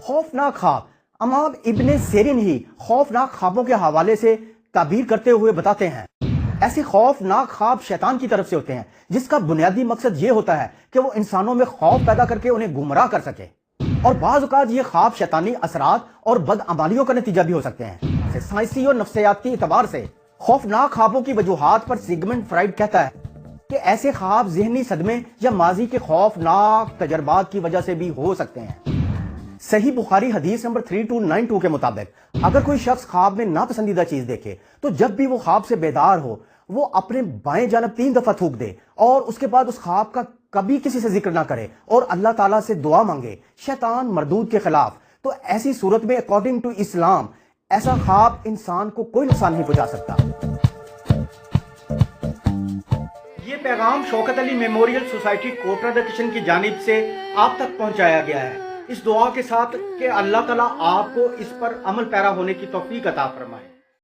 خوفناک خواب امام ابن سیرین ہی خوفناک خوابوں کے حوالے سے تعبیر کرتے ہوئے بتاتے ہیں ایسے خوفناک خواب شیطان کی طرف سے ہوتے ہیں جس کا بنیادی مقصد یہ ہوتا ہے کہ وہ انسانوں میں خوف پیدا کر کے انہیں گمراہ کر سکے، اور بعض اوقات یہ خواب شیطانی اثرات اور بدعمالیوں کا نتیجہ بھی ہو سکتے ہیں۔ سائنسی اور نفسیاتی اعتبار سے خوفناک خوابوں کی وجوہات پر سیگمنڈ فرائڈ کہتا ہے کہ ایسے خواب ذہنی صدمے یا ماضی کے خوفناک تجربات کی وجہ سے بھی ہو سکتے ہیں۔ صحیح بخاری حدیث نمبر 3292 کے مطابق اگر کوئی شخص خواب میں ناپسندیدہ چیز دیکھے تو جب بھی وہ خواب سے بیدار ہو وہ اپنے بائیں جانب 3 دفعہ تھوک دے اور اس کے بعد اس خواب کا کبھی کسی سے ذکر نہ کرے اور اللہ تعالیٰ سے دعا مانگے شیطان مردود کے خلاف، تو ایسی صورت میں اکارڈنگ ٹو اسلام ایسا خواب انسان کو کوئی نقصان نہیں پہنچا سکتا۔ یہ پیغام شوکت علی میموریل سوسائٹی کوٹرا دا کشن کی جانب سے آپ تک پہنچایا گیا ہے، اس دعا کے ساتھ کہ اللہ تعالیٰ آپ کو اس پر عمل پیرا ہونے کی توفیق عطا فرمائے۔